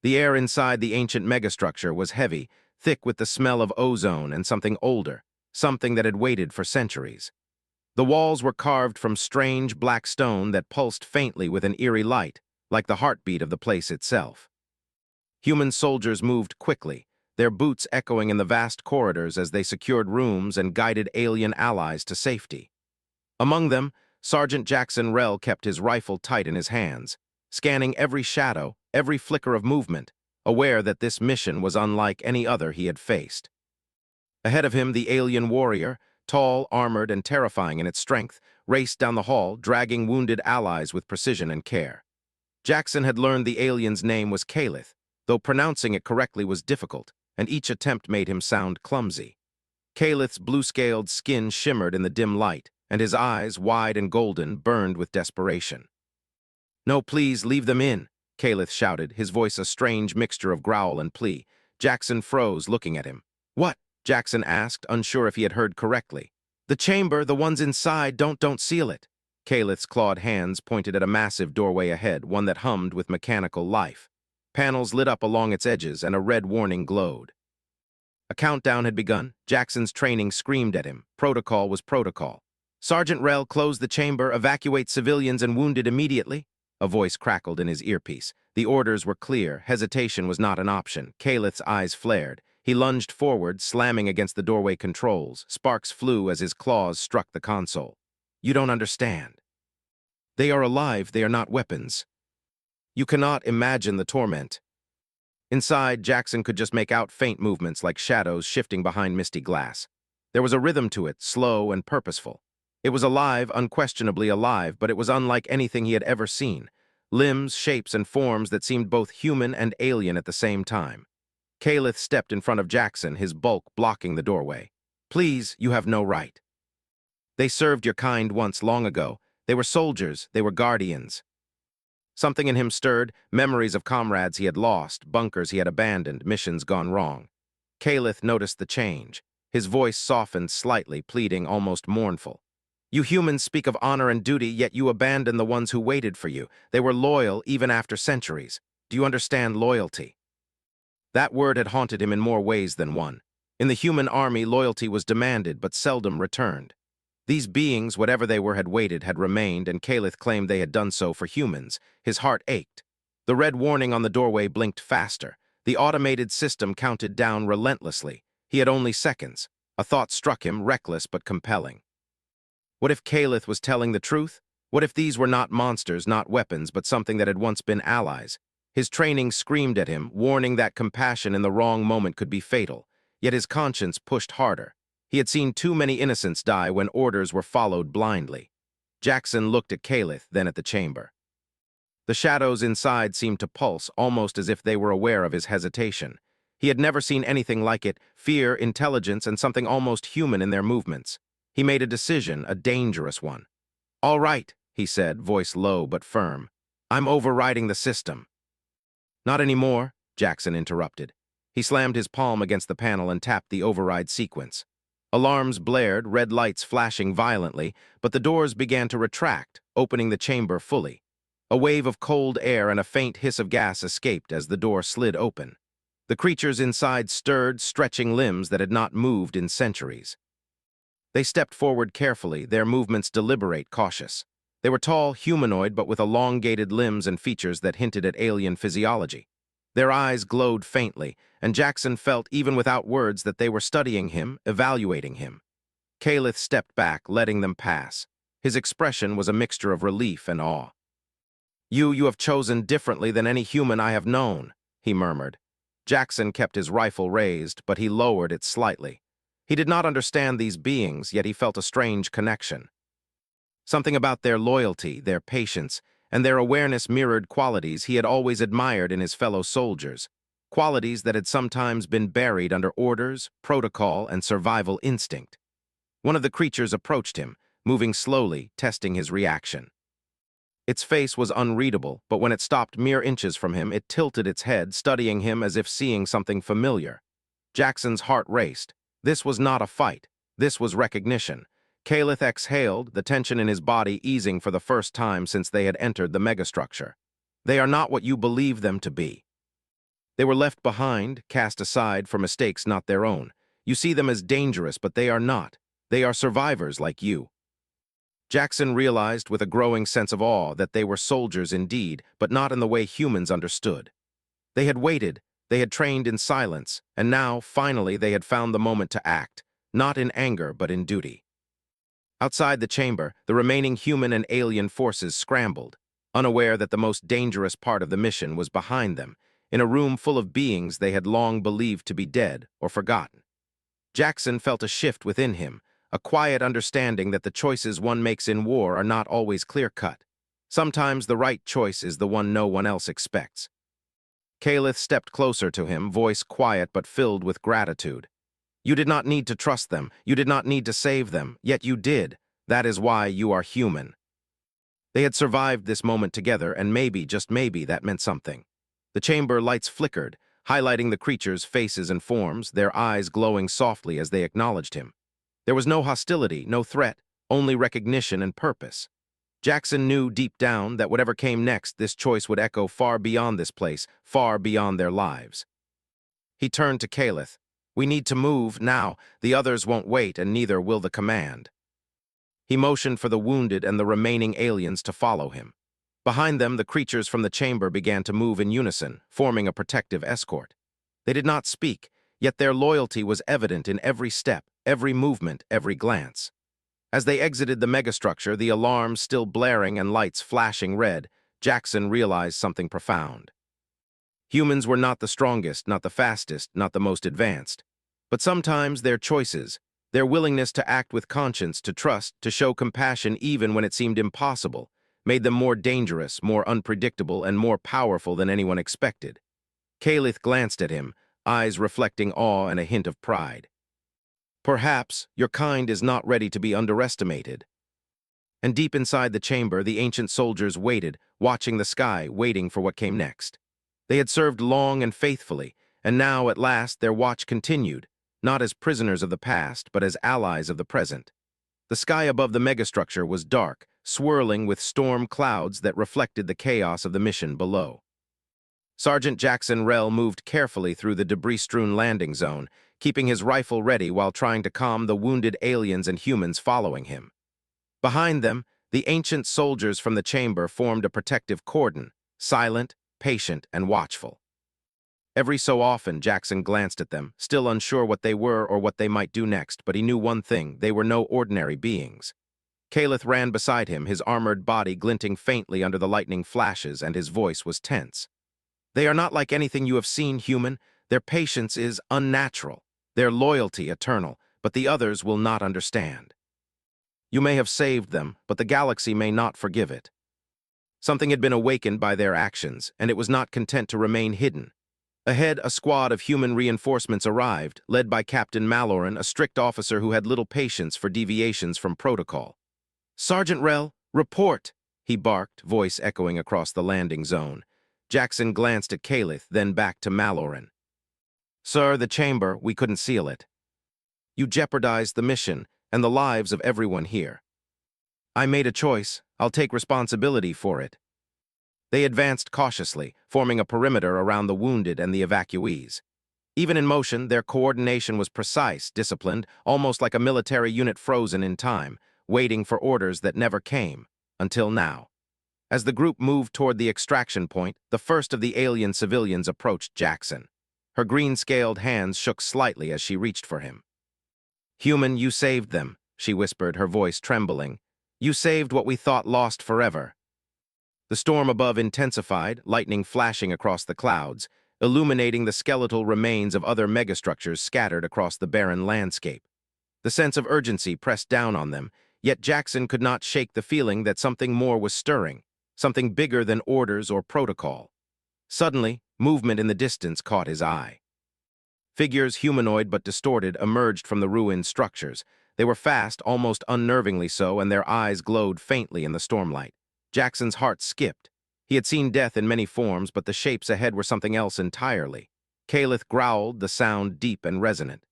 The air inside the ancient megastructure was heavy, thick with the smell of ozone and something older, something that had waited for centuries. The walls were carved from strange black stone that pulsed faintly with an eerie light, like the heartbeat of the place itself. Human soldiers moved quickly, their boots echoing in the vast corridors as they secured rooms and guided alien allies to safety. Among them, Sergeant Jackson Rell kept his rifle tight in his hands, scanning every shadow, every flicker of movement, aware that this mission was unlike any other he had faced. Ahead of him, the alien warrior, tall, armored, and terrifying in its strength, raced down the hall, dragging wounded allies with precision and care. Jackson had learned the alien's name was Calith, though pronouncing it correctly was difficult, and each attempt made him sound clumsy. Calith's blue-scaled skin shimmered in the dim light, and his eyes, wide and golden, burned with desperation. "No, please, leave them in," Calith shouted, his voice a strange mixture of growl and plea. Jackson froze, looking at him. "What?" Jackson asked, unsure if he had heard correctly. "The chamber, the ones inside, don't seal it." Calith's clawed hands pointed at a massive doorway ahead, one that hummed with mechanical life. Panels lit up along its edges, and a red warning glowed. A countdown had begun. Jackson's training screamed at him. Protocol was protocol. "Sergeant Rell, close the chamber, evacuate civilians and wounded immediately." A voice crackled in his earpiece. The orders were clear. Hesitation was not an option. Calith's eyes flared. He lunged forward, slamming against the doorway controls. Sparks flew as his claws struck the console. "You don't understand. They are alive, they are not weapons. You cannot imagine the torment." Inside, Jackson could just make out faint movements like shadows shifting behind misty glass. There was a rhythm to it, slow and purposeful. It was alive, unquestionably alive, but it was unlike anything he had ever seen. Limbs, shapes, and forms that seemed both human and alien at the same time. Calith stepped in front of Jackson, his bulk blocking the doorway. "Please, you have no right. They served your kind once, long ago. They were soldiers, they were guardians." Something in him stirred, memories of comrades he had lost, bunkers he had abandoned, missions gone wrong. Calith noticed the change. His voice softened slightly, pleading, almost mournful. "You humans speak of honor and duty, yet you abandon the ones who waited for you. They were loyal even after centuries. Do you understand loyalty?" That word had haunted him in more ways than one. In the human army, loyalty was demanded but seldom returned. These beings, whatever they were, had waited, had remained, and Calith claimed they had done so for humans. His heart ached. The red warning on the doorway blinked faster. The automated system counted down relentlessly. He had only seconds. A thought struck him, reckless but compelling. What if Calith was telling the truth? What if these were not monsters, not weapons, but something that had once been allies? His training screamed at him, warning that compassion in the wrong moment could be fatal. Yet his conscience pushed harder. He had seen too many innocents die when orders were followed blindly. Jackson looked at Calith, then at the chamber. The shadows inside seemed to pulse, almost as if they were aware of his hesitation. He had never seen anything like it, fear, intelligence, and something almost human in their movements. He made a decision, a dangerous one. "All right," he said, voice low but firm. "I'm overriding the system." "Not anymore," Jackson interrupted. He slammed his palm against the panel and tapped the override sequence. Alarms blared, red lights flashing violently, but the doors began to retract, opening the chamber fully. A wave of cold air and a faint hiss of gas escaped as the door slid open. The creatures inside stirred, stretching limbs that had not moved in centuries. They stepped forward carefully, their movements deliberate, cautious. They were tall, humanoid, but with elongated limbs and features that hinted at alien physiology. Their eyes glowed faintly, and Jackson felt, even without words, that they were studying him, evaluating him. Calith stepped back, letting them pass. His expression was a mixture of relief and awe. You have chosen differently than any human I have known," he murmured. Jackson kept his rifle raised, but he lowered it slightly. He did not understand these beings, yet he felt a strange connection. Something about their loyalty, their patience, and their awareness mirrored qualities he had always admired in his fellow soldiers, qualities that had sometimes been buried under orders, protocol, and survival instinct. One of the creatures approached him, moving slowly, testing his reaction. Its face was unreadable, but when it stopped mere inches from him, it tilted its head, studying him as if seeing something familiar. Jackson's heart raced. This was not a fight. This was recognition. Calith exhaled, the tension in his body easing for the first time since they had entered the megastructure. "They are not what you believe them to be." They were left behind, cast aside for mistakes not their own. You see them as dangerous, but they are not. They are survivors like you. Jackson realized with a growing sense of awe that they were soldiers indeed, but not in the way humans understood. They had waited, they had trained in silence, and now, finally, they had found the moment to act, not in anger but in duty. Outside the chamber, the remaining human and alien forces scrambled, unaware that the most dangerous part of the mission was behind them, in a room full of beings they had long believed to be dead or forgotten. Jackson felt a shift within him, a quiet understanding that the choices one makes in war are not always clear-cut. Sometimes the right choice is the one no one else expects. Caliph stepped closer to him, voice quiet but filled with gratitude. You did not need to trust them, you did not need to save them, yet you did. That is why you are human. They had survived this moment together, and maybe, just maybe, that meant something. The chamber lights flickered, highlighting the creatures' faces and forms, their eyes glowing softly as they acknowledged him. There was no hostility, no threat, only recognition and purpose. Jackson knew deep down that whatever came next, this choice would echo far beyond this place, far beyond their lives. He turned to Caliph. We need to move now. The others won't wait, and neither will the command. He motioned for the wounded and the remaining aliens to follow him. Behind them, the creatures from the chamber began to move in unison, forming a protective escort. They did not speak, yet their loyalty was evident in every step, every movement, every glance. As they exited the megastructure, the alarms still blaring and lights flashing red, Jackson realized something profound. Humans were not the strongest, not the fastest, not the most advanced. But sometimes their choices, their willingness to act with conscience, to trust, to show compassion even when it seemed impossible, made them more dangerous, more unpredictable, and more powerful than anyone expected. Caliph glanced at him, eyes reflecting awe and a hint of pride. Perhaps your kind is not ready to be underestimated. And deep inside the chamber, the ancient soldiers waited, watching the sky, waiting for what came next. They had served long and faithfully, and now, at last, their watch continued, not as prisoners of the past, but as allies of the present. The sky above the megastructure was dark, swirling with storm clouds that reflected the chaos of the mission below. Sergeant Jackson Rell moved carefully through the debris-strewn landing zone, keeping his rifle ready while trying to calm the wounded aliens and humans following him. Behind them, the ancient soldiers from the chamber formed a protective cordon, silent, patient, and watchful. Every so often, Jackson glanced at them, still unsure what they were or what they might do next, but he knew one thing: they were no ordinary beings. Caliph ran beside him, his armored body glinting faintly under the lightning flashes, and his voice was tense. They are not like anything you have seen, human. Their patience is unnatural, their loyalty eternal, but the others will not understand. You may have saved them, but the galaxy may not forgive it. Something had been awakened by their actions, and it was not content to remain hidden. Ahead, a squad of human reinforcements arrived, led by Captain Malloran, a strict officer who had little patience for deviations from protocol. Sergeant Rell, report, he barked, voice echoing across the landing zone. Jackson glanced at Caliph, then back to Malloran. Sir, the chamber, we couldn't seal it. You jeopardized the mission and the lives of everyone here. I made a choice. I'll take responsibility for it. They advanced cautiously, forming a perimeter around the wounded and the evacuees. Even in motion, their coordination was precise, disciplined, almost like a military unit frozen in time, waiting for orders that never came, until now. As the group moved toward the extraction point, the first of the alien civilians approached Jackson. Her green-scaled hands shook slightly as she reached for him. Human, you saved them, she whispered, her voice trembling. You saved what we thought lost forever. The storm above intensified, lightning flashing across the clouds, illuminating the skeletal remains of other megastructures scattered across the barren landscape. The sense of urgency pressed down on them, yet Jackson could not shake the feeling that something more was stirring, something bigger than orders or protocol. Suddenly, movement in the distance caught his eye. Figures, humanoid but distorted, emerged from the ruined structures. They were fast, almost unnervingly so, and their eyes glowed faintly in the stormlight. Jackson's heart skipped. He had seen death in many forms, but the shapes ahead were something else entirely. Caliph growled, the sound deep and resonant.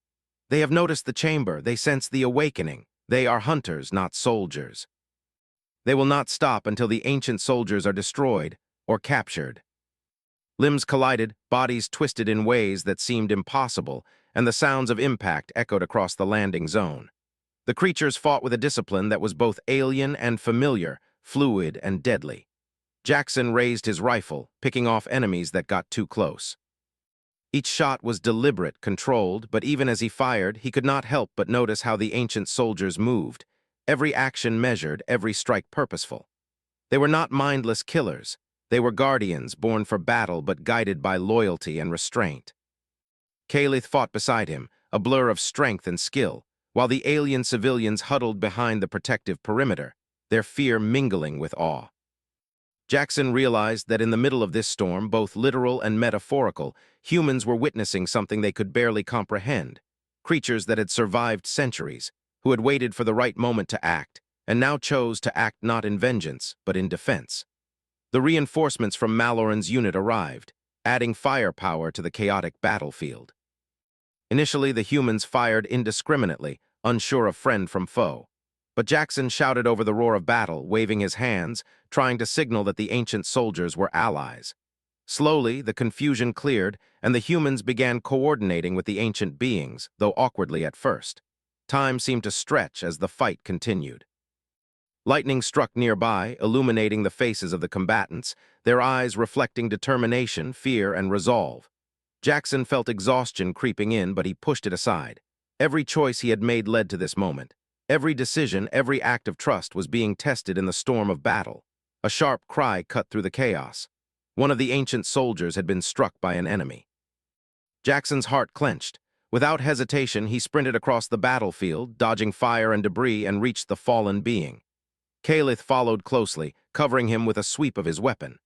They have noticed the chamber. They sense the awakening. They are hunters, not soldiers. They will not stop until the ancient soldiers are destroyed or captured. Limbs collided, bodies twisted in ways that seemed impossible, and the sounds of impact echoed across the landing zone. The creatures fought with a discipline that was both alien and familiar, fluid and deadly. Jackson raised his rifle, picking off enemies that got too close. Each shot was deliberate, controlled, but even as he fired, he could not help but notice how the ancient soldiers moved, every action measured, every strike purposeful. They were not mindless killers. They were guardians, born for battle but guided by loyalty and restraint. Kalith fought beside him, a blur of strength and skill, while the alien civilians huddled behind the protective perimeter, their fear mingling with awe. Jackson realized that in the middle of this storm, both literal and metaphorical, humans were witnessing something they could barely comprehend. Creatures that had survived centuries, who had waited for the right moment to act, and now chose to act not in vengeance, but in defense. The reinforcements from Maloran's unit arrived, adding firepower to the chaotic battlefield. Initially, the humans fired indiscriminately, unsure of friend from foe. But Jackson shouted over the roar of battle, waving his hands, trying to signal that the ancient soldiers were allies. Slowly, the confusion cleared, and the humans began coordinating with the ancient beings, though awkwardly at first. Time seemed to stretch as the fight continued. Lightning struck nearby, illuminating the faces of the combatants, their eyes reflecting determination, fear, and resolve. Jackson felt exhaustion creeping in, but he pushed it aside. Every choice he had made led to this moment. Every decision, every act of trust was being tested in the storm of battle. A sharp cry cut through the chaos. One of the ancient soldiers had been struck by an enemy. Jackson's heart clenched. Without hesitation, he sprinted across the battlefield, dodging fire and debris, and reached the fallen being. Kalith followed closely, covering him with a sweep of his weapon.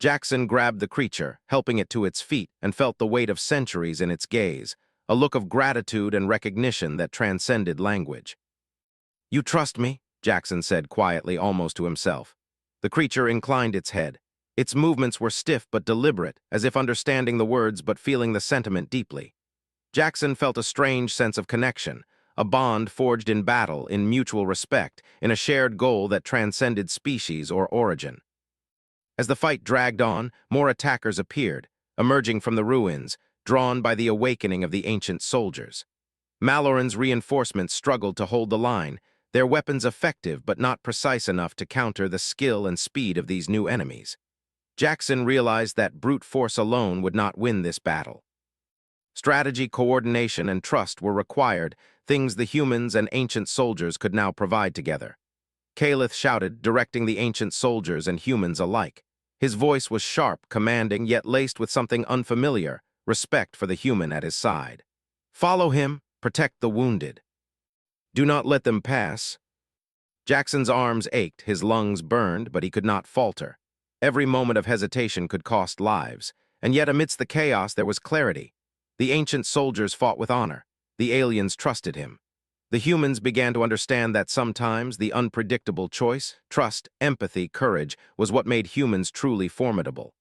Jackson grabbed the creature, helping it to its feet, and felt the weight of centuries in its gaze, a look of gratitude and recognition that transcended language. "You trust me?" Jackson said quietly, almost to himself. The creature inclined its head. Its movements were stiff but deliberate, as if understanding the words but feeling the sentiment deeply. Jackson felt a strange sense of connection, a bond forged in battle, in mutual respect, in a shared goal that transcended species or origin. As the fight dragged on, more attackers appeared, emerging from the ruins, drawn by the awakening of the ancient soldiers. Maloran's reinforcements struggled to hold the line, their weapons effective but not precise enough to counter the skill and speed of these new enemies. Jackson realized that brute force alone would not win this battle. Strategy, coordination, and trust were required, things the humans and ancient soldiers could now provide together. Kalith shouted, directing the ancient soldiers and humans alike. His voice was sharp, commanding, yet laced with something unfamiliar, respect for the human at his side. "Follow him, protect the wounded. Do not let them pass." Jackson's arms ached, his lungs burned, but he could not falter. Every moment of hesitation could cost lives, and yet amidst the chaos there was clarity. The ancient soldiers fought with honor. The aliens trusted him. The humans began to understand that sometimes the unpredictable choice, trust, empathy, courage, was what made humans truly formidable.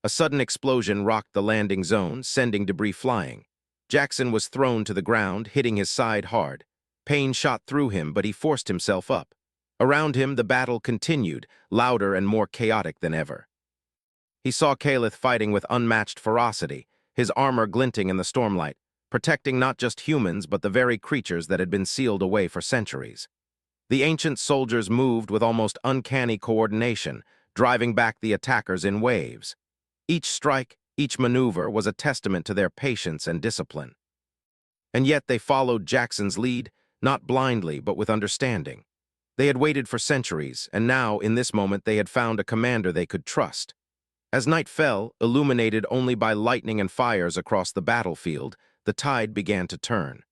A sudden explosion rocked the landing zone, sending debris flying. Jackson was thrown to the ground, hitting his side hard. Pain shot through him, but he forced himself up. Around him, the battle continued, louder and more chaotic than ever. He saw Kalith fighting with unmatched ferocity, his armor glinting in the stormlight, protecting not just humans but the very creatures that had been sealed away for centuries. The ancient soldiers moved with almost uncanny coordination, driving back the attackers in waves. Each strike, each maneuver was a testament to their patience and discipline. And yet they followed Jackson's lead, not blindly but with understanding. They had waited for centuries, and now, in this moment, they had found a commander they could trust. As night fell, illuminated only by lightning and fires across the battlefield, the tide began to turn.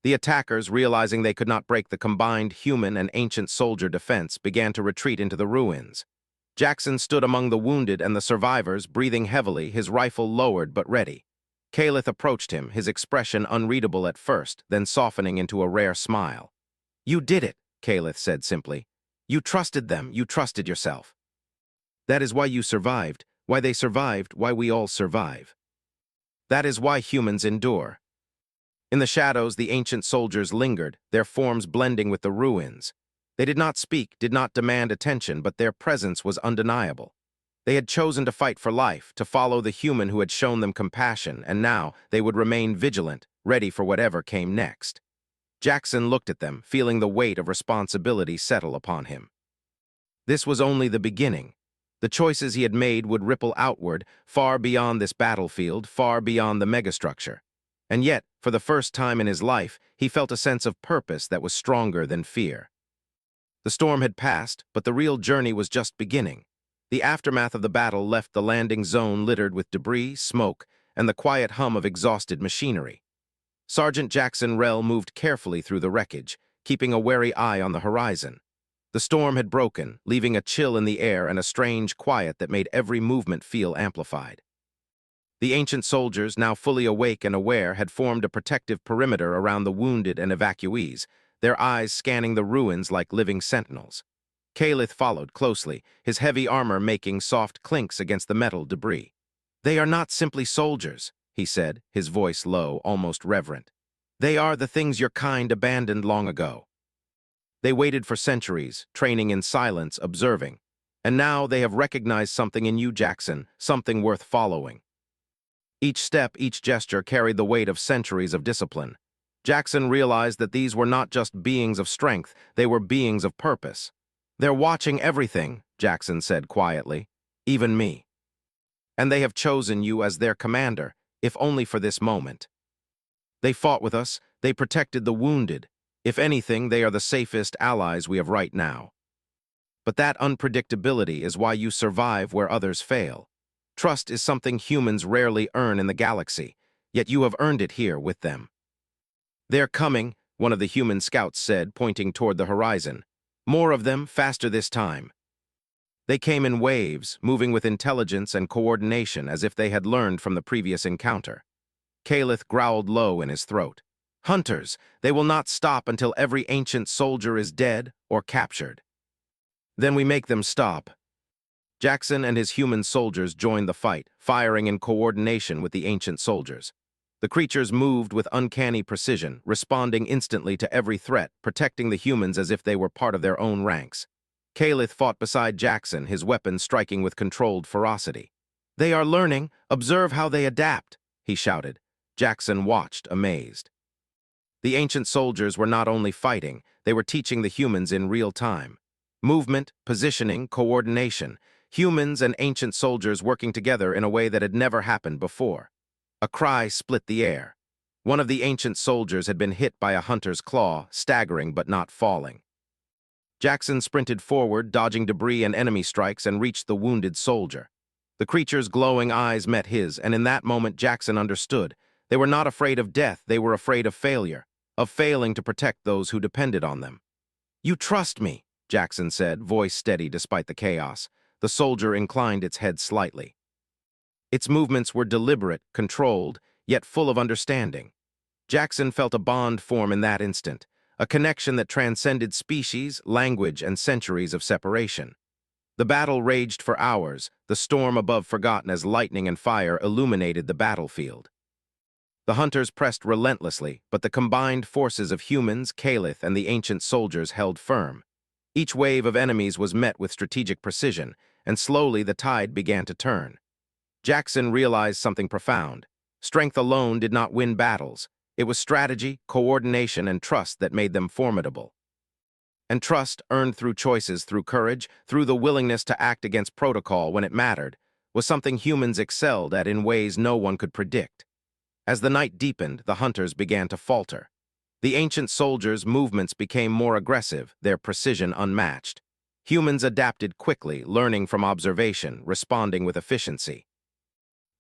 The attackers, realizing they could not break the combined human and ancient soldier defense, began to retreat into the ruins. Jackson stood among the wounded and the survivors, breathing heavily, his rifle lowered but ready. Kalith approached him, his expression unreadable at first, then softening into a rare smile. "You did it," Kalith said simply. "You trusted them, you trusted yourself. That is why you survived, why they survived, why we all survive. That is why humans endure." In the shadows, the ancient soldiers lingered, their forms blending with the ruins. They did not speak, did not demand attention, but their presence was undeniable. They had chosen to fight for life, to follow the human who had shown them compassion, and now they would remain vigilant, ready for whatever came next. Jackson looked at them, feeling the weight of responsibility settle upon him. This was only the beginning. The choices he had made would ripple outward, far beyond this battlefield, far beyond the megastructure. And yet, for the first time in his life, he felt a sense of purpose that was stronger than fear. The storm had passed, but the real journey was just beginning. The aftermath of the battle left the landing zone littered with debris, smoke, and the quiet hum of exhausted machinery. Sergeant Jackson Rell moved carefully through the wreckage, keeping a wary eye on the horizon. The storm had broken, leaving a chill in the air and a strange quiet that made every movement feel amplified. The ancient soldiers, now fully awake and aware, had formed a protective perimeter around the wounded and evacuees, their eyes scanning the ruins like living sentinels. Calith followed closely, his heavy armor making soft clinks against the metal debris. "They are not simply soldiers," he said, his voice low, almost reverent. "They are the things your kind abandoned long ago. They waited for centuries, training in silence, observing. And now they have recognized something in you, Jackson, something worth following." Each step, each gesture carried the weight of centuries of discipline. Jackson realized that these were not just beings of strength, they were beings of purpose. "They're watching everything," Jackson said quietly, "even me. And they have chosen you as their commander, if only for this moment. They fought with us, they protected the wounded. If anything, they are the safest allies we have right now. But that unpredictability is why you survive where others fail. Trust is something humans rarely earn in the galaxy, yet you have earned it here with them." "They're coming," one of the human scouts said, pointing toward the horizon. "More of them, faster this time." They came in waves, moving with intelligence and coordination as if they had learned from the previous encounter. Calith growled low in his throat. "Hunters, they will not stop until every ancient soldier is dead or captured." "Then we make them stop." Jackson and his human soldiers joined the fight, firing in coordination with the ancient soldiers. The creatures moved with uncanny precision, responding instantly to every threat, protecting the humans as if they were part of their own ranks. Calith fought beside Jackson, his weapon striking with controlled ferocity. "They are learning. Observe how they adapt," he shouted. Jackson watched, amazed. The ancient soldiers were not only fighting, they were teaching the humans in real time. Movement, positioning, coordination. Humans and ancient soldiers working together in a way that had never happened before. A cry split the air. One of the ancient soldiers had been hit by a hunter's claw, staggering but not falling. Jackson sprinted forward, dodging debris and enemy strikes, and reached the wounded soldier. The creature's glowing eyes met his, and in that moment Jackson understood. They were not afraid of death, they were afraid of failure, of failing to protect those who depended on them. "You trust me," Jackson said, voice steady despite the chaos. The soldier inclined its head slightly. Its movements were deliberate, controlled, yet full of understanding. Jackson felt a bond form in that instant, a connection that transcended species, language, and centuries of separation. The battle raged for hours, the storm above forgotten as lightning and fire illuminated the battlefield. The hunters pressed relentlessly, but the combined forces of humans, Calith, and the ancient soldiers held firm. Each wave of enemies was met with strategic precision, and slowly the tide began to turn. Jackson realized something profound. Strength alone did not win battles. It was strategy, coordination, and trust that made them formidable. And trust, earned through choices, through courage, through the willingness to act against protocol when it mattered, was something humans excelled at in ways no one could predict. As the night deepened, the hunters began to falter. The ancient soldiers' movements became more aggressive, their precision unmatched. Humans adapted quickly, learning from observation, responding with efficiency.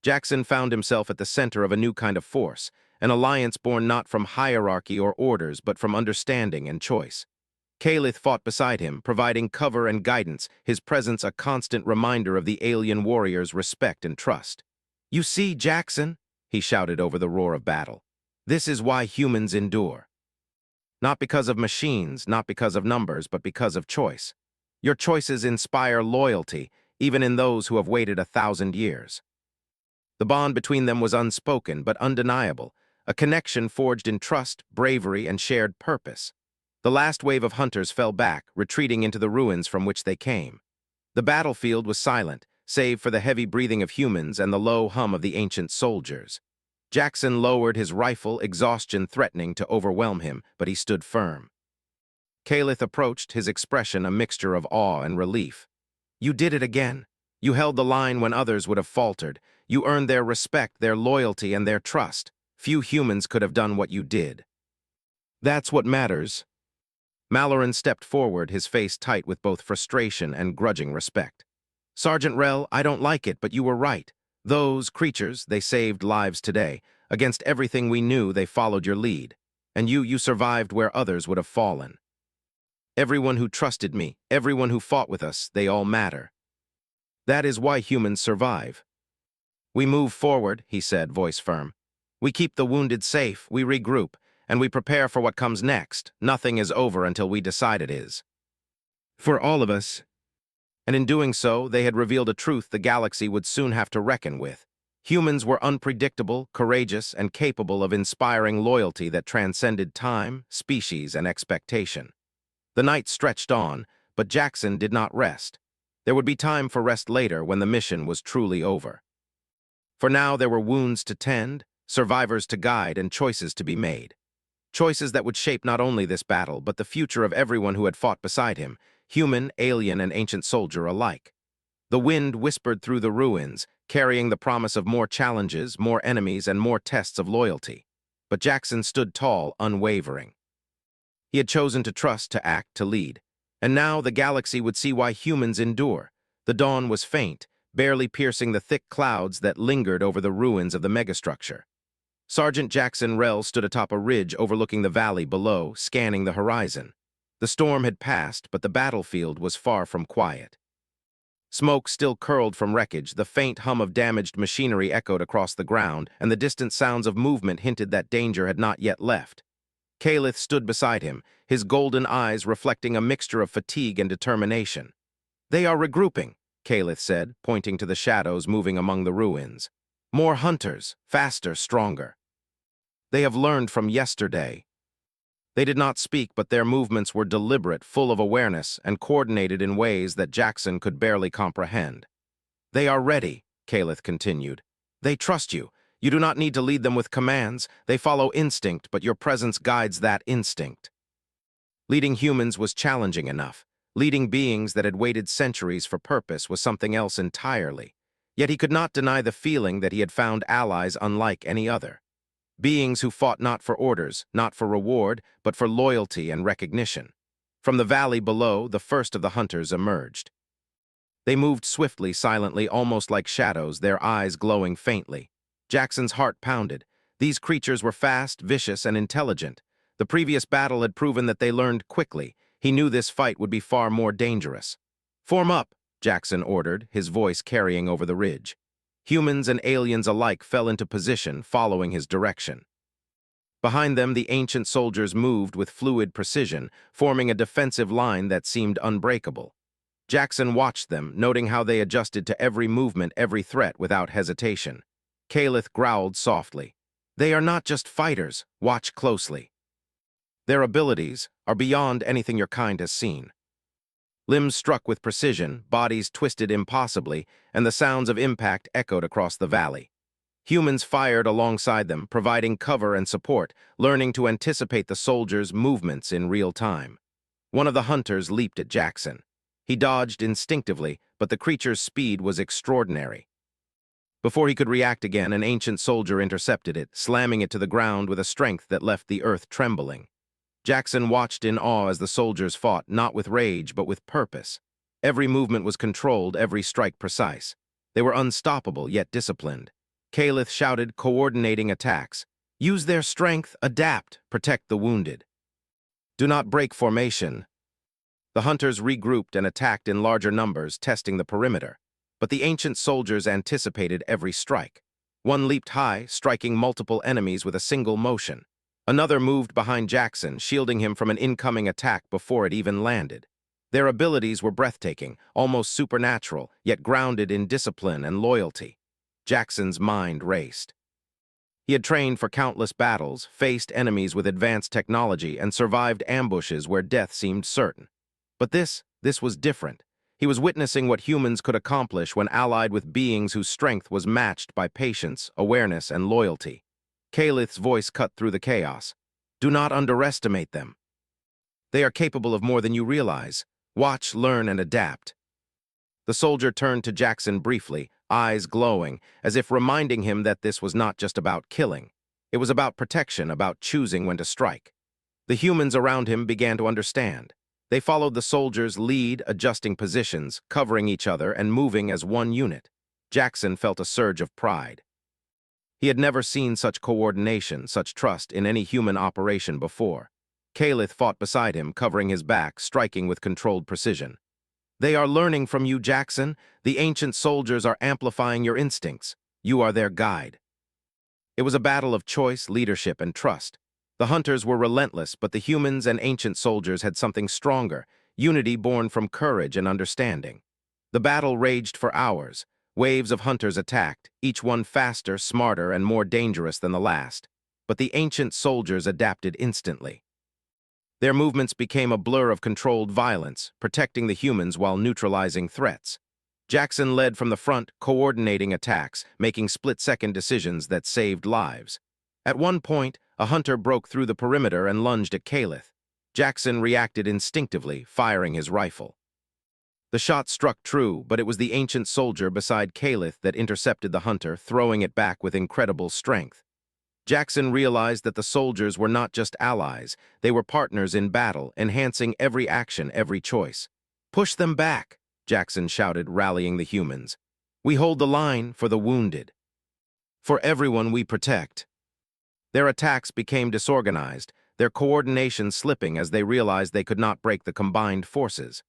Jackson found himself at the center of a new kind of force, an alliance born not from hierarchy or orders, but from understanding and choice. Calith fought beside him, providing cover and guidance, his presence a constant reminder of the alien warrior's respect and trust. "You see, Jackson," he shouted over the roar of battle, "this is why humans endure. Not because of machines, not because of numbers, but because of choice. Your choices inspire loyalty, even in those who have waited 1,000 years." The bond between them was unspoken but undeniable, a connection forged in trust, bravery, and shared purpose. The last wave of hunters fell back, retreating into the ruins from which they came. The battlefield was silent, save for the heavy breathing of humans and the low hum of the ancient soldiers. Jackson lowered his rifle, exhaustion threatening to overwhelm him, but he stood firm. Calith approached, his expression a mixture of awe and relief. "You did it again. You held the line when others would have faltered. You earned their respect, their loyalty, and their trust. Few humans could have done what you did." "That's what matters." Malloran stepped forward, his face tight with both frustration and grudging respect. "Sergeant Rell, I don't like it, but you were right. Those creatures, they saved lives today. Against everything we knew, they followed your lead. And you survived where others would have fallen. Everyone who trusted me, everyone who fought with us, they all matter. That is why humans survive." "We move forward," he said, voice firm. "We keep the wounded safe, we regroup, and we prepare for what comes next. Nothing is over until we decide it is. For all of us." And in doing so, they had revealed a truth the galaxy would soon have to reckon with. Humans were unpredictable, courageous, and capable of inspiring loyalty that transcended time, species, and expectation. The night stretched on, but Jackson did not rest. There would be time for rest later when the mission was truly over. For now, there were wounds to tend, survivors to guide, and choices to be made. Choices that would shape not only this battle, but the future of everyone who had fought beside him, human, alien, and ancient soldier alike. The wind whispered through the ruins, carrying the promise of more challenges, more enemies, and more tests of loyalty. But Jackson stood tall, unwavering. He had chosen to trust, to act, to lead. And now the galaxy would see why humans endure. The dawn was faint, barely piercing the thick clouds that lingered over the ruins of the megastructure. Sergeant Jackson Rell stood atop a ridge overlooking the valley below, scanning the horizon. The storm had passed, but the battlefield was far from quiet. Smoke still curled from wreckage, the faint hum of damaged machinery echoed across the ground, and the distant sounds of movement hinted that danger had not yet left. Calith stood beside him, his golden eyes reflecting a mixture of fatigue and determination. "They are regrouping," Calith said, pointing to the shadows moving among the ruins. "More hunters, faster, stronger. They have learned from yesterday." They did not speak, but their movements were deliberate, full of awareness, and coordinated in ways that Jackson could barely comprehend. "They are ready," Calith continued. "They trust you. You do not need to lead them with commands. They follow instinct, but your presence guides that instinct." Leading humans was challenging enough. Leading beings that had waited centuries for purpose was something else entirely. Yet he could not deny the feeling that he had found allies unlike any other. Beings who fought not for orders, not for reward, but for loyalty and recognition. From the valley below, the first of the hunters emerged. They moved swiftly, silently, almost like shadows, their eyes glowing faintly. Jackson's heart pounded. These creatures were fast, vicious, and intelligent. The previous battle had proven that they learned quickly. He knew this fight would be far more dangerous. "Form up," Jackson ordered, his voice carrying over the ridge. Humans and aliens alike fell into position, following his direction. Behind them, the ancient soldiers moved with fluid precision, forming a defensive line that seemed unbreakable. Jackson watched them, noting how they adjusted to every movement, every threat, without hesitation. Calith growled softly. "They are not just fighters. Watch closely. Their abilities are beyond anything your kind has seen." Limbs struck with precision, bodies twisted impossibly, and the sounds of impact echoed across the valley. Humans fired alongside them, providing cover and support, learning to anticipate the soldiers' movements in real time. One of the hunters leaped at Jackson. He dodged instinctively, but the creature's speed was extraordinary. Before he could react again, an ancient soldier intercepted it, slamming it to the ground with a strength that left the earth trembling. Jackson watched in awe as the soldiers fought, not with rage, but with purpose. Every movement was controlled, every strike precise. They were unstoppable, yet disciplined. Calith shouted, coordinating attacks. "Use their strength, adapt, protect the wounded. Do not break formation." The hunters regrouped and attacked in larger numbers, testing the perimeter. But the ancient soldiers anticipated every strike. One leaped high, striking multiple enemies with a single motion. Another moved behind Jackson, shielding him from an incoming attack before it even landed. Their abilities were breathtaking, almost supernatural, yet grounded in discipline and loyalty. Jackson's mind raced. He had trained for countless battles, faced enemies with advanced technology, and survived ambushes where death seemed certain. But this was different. He was witnessing what humans could accomplish when allied with beings whose strength was matched by patience, awareness, and loyalty. Calith's voice cut through the chaos. Do not underestimate them. They are capable of more than you realize. Watch, learn, and adapt. The soldier turned to Jackson briefly, eyes glowing, as if reminding him that this was not just about killing. It was about protection, about choosing when to strike. The humans around him began to understand. They followed the soldier's lead, adjusting positions, covering each other, and moving as one unit. Jackson felt a surge of pride. He had never seen such coordination, such trust in any human operation before. Calith fought beside him, covering his back, striking with controlled precision. They are learning from you, Jackson. The ancient soldiers are amplifying your instincts. You are their guide. It was a battle of choice, leadership, and trust. The hunters were relentless, but the humans and ancient soldiers had something stronger, unity born from courage and understanding. The battle raged for hours. Waves of hunters attacked, each one faster, smarter, and more dangerous than the last. But the ancient soldiers adapted instantly. Their movements became a blur of controlled violence, protecting the humans while neutralizing threats. Jackson led from the front, coordinating attacks, making split-second decisions that saved lives. At one point, a hunter broke through the perimeter and lunged at Calith. Jackson reacted instinctively, firing his rifle. The shot struck true, but it was the ancient soldier beside Calith that intercepted the hunter, throwing it back with incredible strength. Jackson realized that the soldiers were not just allies, they were partners in battle, enhancing every action, every choice. "Push them back," Jackson shouted, rallying the humans. "We hold the line for the wounded. For everyone we protect." Their attacks became disorganized, their coordination slipping as they realized they could not break the combined forces.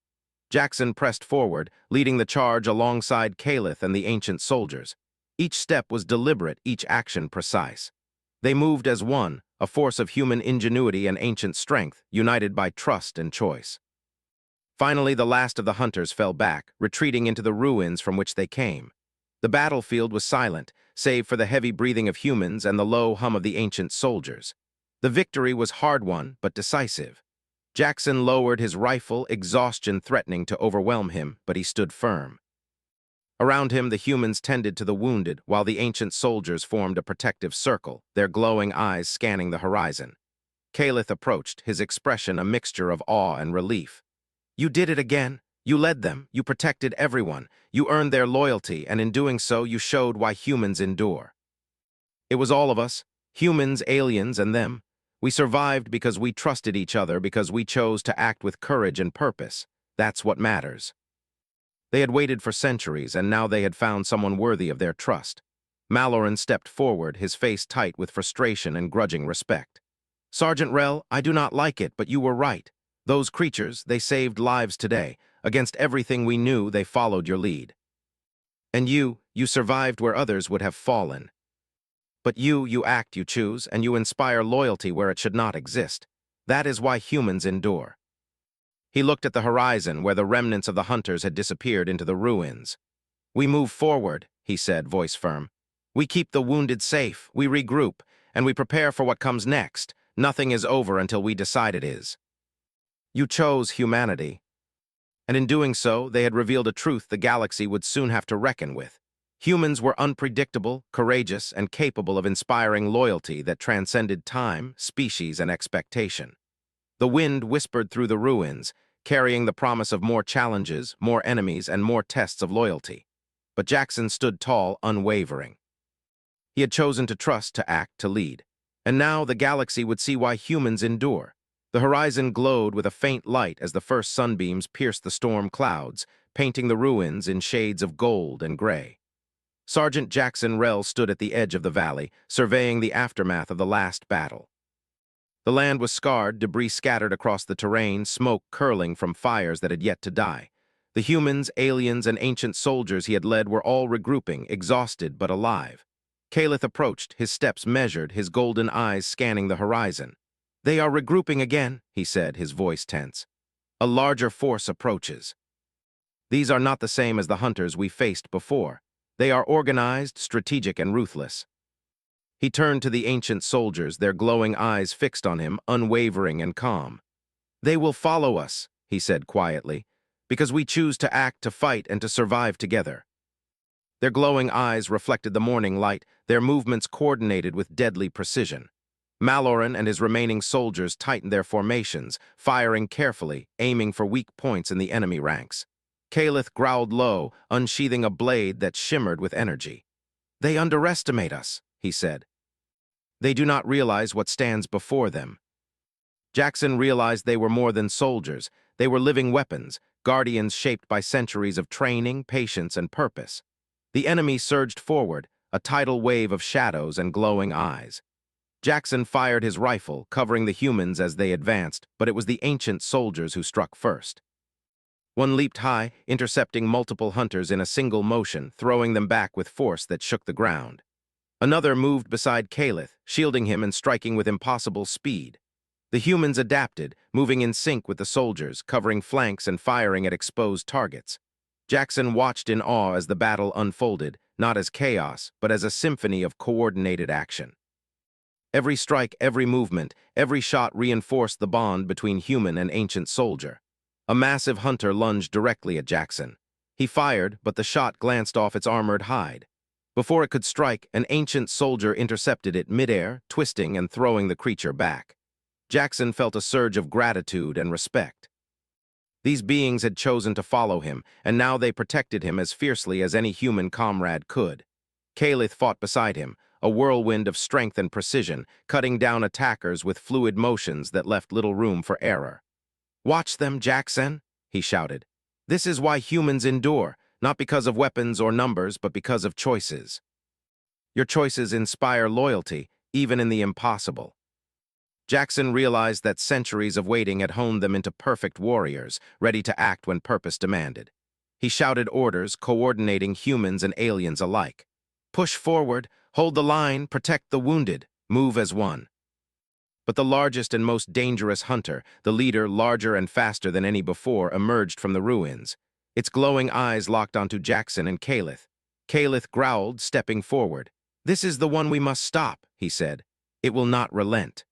Jackson pressed forward, leading the charge alongside Calith and the ancient soldiers. Each step was deliberate, each action precise. They moved as one, a force of human ingenuity and ancient strength, united by trust and choice. Finally, the last of the hunters fell back, retreating into the ruins from which they came. The battlefield was silent, save for the heavy breathing of humans and the low hum of the ancient soldiers. The victory was hard-won, but decisive. Jackson lowered his rifle, exhaustion threatening to overwhelm him, but he stood firm. Around him, the humans tended to the wounded, while the ancient soldiers formed a protective circle, their glowing eyes scanning the horizon. Calith approached, his expression a mixture of awe and relief. "You did it again. You led them, you protected everyone, you earned their loyalty, and in doing so, you showed why humans endure." It was all of us, humans, aliens, and them. We survived because we trusted each other, because we chose to act with courage and purpose. That's what matters. They had waited for centuries, and now they had found someone worthy of their trust. Malloran stepped forward, his face tight with frustration and grudging respect. "Sergeant Rell, I do not like it, but you were right. Those creatures, they saved lives today. Against everything we knew, they followed your lead. And you survived where others would have fallen. But you act, you choose, and you inspire loyalty where it should not exist. That is why humans endure." He looked at the horizon, where the remnants of the hunters had disappeared into the ruins. "We move forward," he said, voice firm. "We keep the wounded safe, we regroup, and we prepare for what comes next. Nothing is over until we decide it is." You chose humanity. And in doing so, they had revealed a truth the galaxy would soon have to reckon with. Humans were unpredictable, courageous, and capable of inspiring loyalty that transcended time, species, and expectation. The wind whispered through the ruins, carrying the promise of more challenges, more enemies, and more tests of loyalty. But Jackson stood tall, unwavering. He had chosen to trust, to act, to lead. And now the galaxy would see why humans endure. The horizon glowed with a faint light as the first sunbeams pierced the storm clouds, painting the ruins in shades of gold and gray. Sergeant Jackson Rell stood at the edge of the valley, surveying the aftermath of the last battle. The land was scarred, debris scattered across the terrain, smoke curling from fires that had yet to die. The humans, aliens, and ancient soldiers he had led were all regrouping, exhausted but alive. Calith approached, his steps measured, his golden eyes scanning the horizon. "They are regrouping again," he said, his voice tense. "A larger force approaches. These are not the same as the hunters we faced before. They are organized, strategic, and ruthless." He turned to the ancient soldiers, their glowing eyes fixed on him, unwavering and calm. "They will follow us," he said quietly. because we choose to act, to fight, and to survive together. Their glowing eyes reflected the morning light, their movements coordinated with deadly precision. Maloran and his remaining soldiers tightened their formations, firing carefully, aiming for weak points in the enemy ranks. Calith growled low, unsheathing a blade that shimmered with energy. "They underestimate us," he said. "They do not realize what stands before them." Jackson realized they were more than soldiers. They were living weapons, guardians shaped by centuries of training, patience, and purpose. The enemy surged forward, a tidal wave of shadows and glowing eyes. Jackson fired his rifle, covering the humans as they advanced, but it was the ancient soldiers who struck first. One leaped high, intercepting multiple hunters in a single motion, throwing them back with force that shook the ground. Another moved beside Calith, shielding him and striking with impossible speed. The humans adapted, moving in sync with the soldiers, covering flanks and firing at exposed targets. Jackson watched in awe as the battle unfolded, not as chaos, but as a symphony of coordinated action. Every strike, every movement, every shot reinforced the bond between human and ancient soldier. A massive hunter lunged directly at Jackson. He fired, but the shot glanced off its armored hide. Before it could strike, an ancient soldier intercepted it midair, twisting and throwing the creature back. Jackson felt a surge of gratitude and respect. These beings had chosen to follow him, and now they protected him as fiercely as any human comrade could. Calith fought beside him, a whirlwind of strength and precision, cutting down attackers with fluid motions that left little room for error. "Watch them, Jackson," he shouted. "This is why humans endure, not because of weapons or numbers, but because of choices. Your choices inspire loyalty, even in the impossible." Jackson realized that centuries of waiting had honed them into perfect warriors, ready to act when purpose demanded. He shouted orders, coordinating humans and aliens alike. "Push forward, hold the line, protect the wounded, move as one." But the largest and most dangerous hunter, the leader larger and faster than any before, emerged from the ruins. Its glowing eyes locked onto Jackson and Calith. Calith growled, stepping forward. "This is the one we must stop," he said. "It will not relent."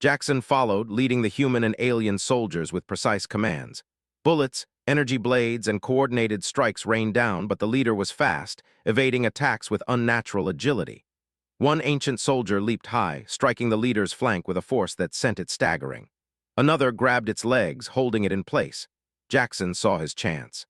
Jackson followed, leading the human and alien soldiers with precise commands. Bullets, energy blades, and coordinated strikes rained down, but the leader was fast, evading attacks with unnatural agility. One ancient soldier leaped high, striking the leader's flank with a force that sent it staggering. Another grabbed its legs, holding it in place. Jackson saw his chance.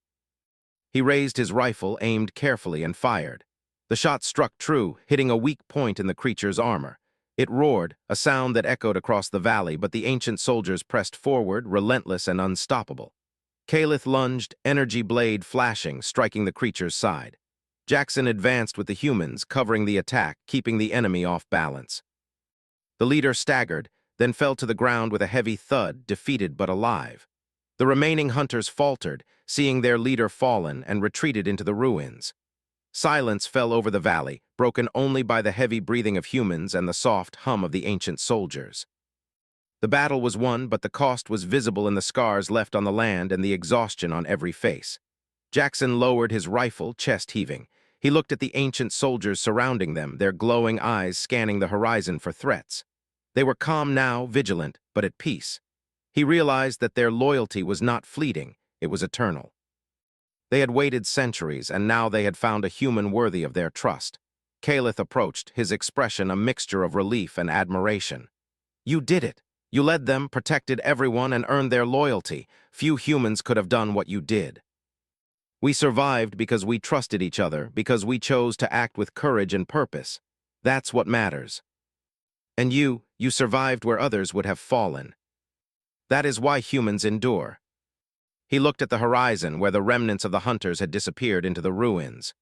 He raised his rifle, aimed carefully, and fired. The shot struck true, hitting a weak point in the creature's armor. It roared, a sound that echoed across the valley, but the ancient soldiers pressed forward, relentless and unstoppable. Calith lunged, energy blade flashing, striking the creature's side. Jackson advanced with the humans, covering the attack, keeping the enemy off balance. The leader staggered, then fell to the ground with a heavy thud, defeated but alive. The remaining hunters faltered, seeing their leader fallen, and retreated into the ruins. Silence fell over the valley, broken only by the heavy breathing of humans and the soft hum of the ancient soldiers. The battle was won, but the cost was visible in the scars left on the land and the exhaustion on every face. Jackson lowered his rifle, chest heaving. He looked at the ancient soldiers surrounding them, their glowing eyes scanning the horizon for threats. They were calm now, vigilant, but at peace. He realized that their loyalty was not fleeting, it was eternal. They had waited centuries, and now they had found a human worthy of their trust. Calith approached, his expression a mixture of relief and admiration. "You did it. You led them, protected everyone, and earned their loyalty. Few humans could have done what you did. We survived because we trusted each other, because we chose to act with courage and purpose. That's what matters. And you survived where others would have fallen. That is why humans endure." He looked at the horizon, where the remnants of the hunters had disappeared into the ruins.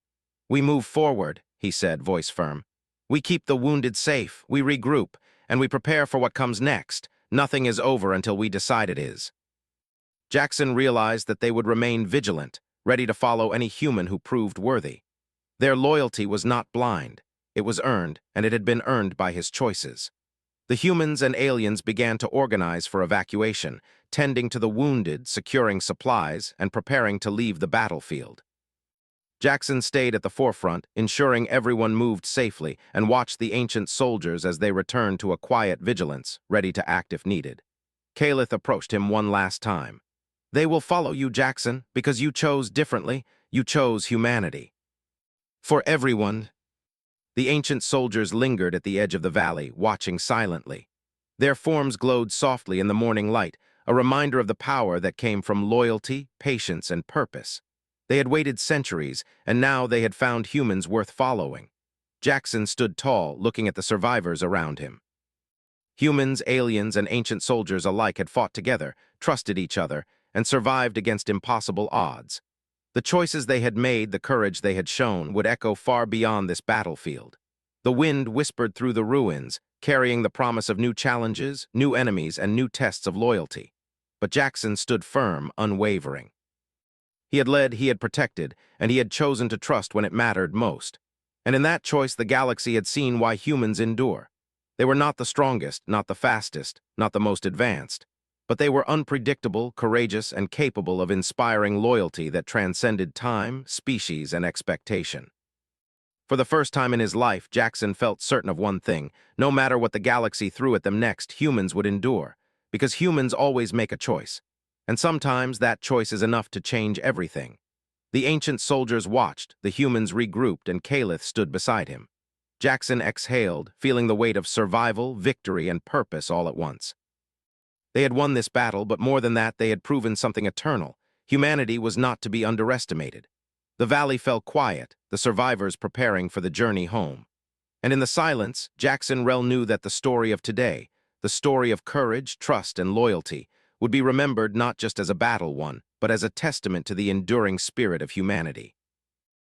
"We move forward," he said, voice firm. "We keep the wounded safe, we regroup, and we prepare for what comes next. Nothing is over until we decide it is." Jackson realized that they would remain vigilant, ready to follow any human who proved worthy. Their loyalty was not blind. It was earned, and it had been earned by his choices. The humans and aliens began to organize for evacuation, tending to the wounded, securing supplies, and preparing to leave the battlefield. Jackson stayed at the forefront, ensuring everyone moved safely, and watched the ancient soldiers as they returned to a quiet vigilance, ready to act if needed. Calith approached him one last time. They will follow you, Jackson, because you chose differently. You chose humanity. For everyone, the ancient soldiers lingered at the edge of the valley, watching silently. Their forms glowed softly in the morning light, a reminder of the power that came from loyalty, patience, and purpose. They had waited centuries, and now they had found humans worth following. Jackson stood tall, looking at the survivors around him. Humans, aliens, and ancient soldiers alike had fought together, trusted each other, and survived against impossible odds. The choices they had made, the courage they had shown, would echo far beyond this battlefield. The wind whispered through the ruins, carrying the promise of new challenges, new enemies, and new tests of loyalty. But Jackson stood firm, unwavering. He had led, he had protected, and he had chosen to trust when it mattered most. And in that choice, the galaxy had seen why humans endure. They were not the strongest, not the fastest, not the most advanced, but they were unpredictable, courageous, and capable of inspiring loyalty that transcended time, species, and expectation. For the first time in his life, Jackson felt certain of one thing: no matter what the galaxy threw at them next, humans would endure, because humans always make a choice. And sometimes that choice is enough to change everything. The ancient soldiers watched, the humans regrouped, and Calith stood beside him. Jackson exhaled, feeling the weight of survival, victory, and purpose all at once. They had won this battle, but more than that, they had proven something eternal. Humanity was not to be underestimated. The valley fell quiet, the survivors preparing for the journey home. And in the silence, Jackson Rell knew that the story of today, the story of courage, trust, and loyalty, would be remembered not just as a battle won, but as a testament to the enduring spirit of humanity.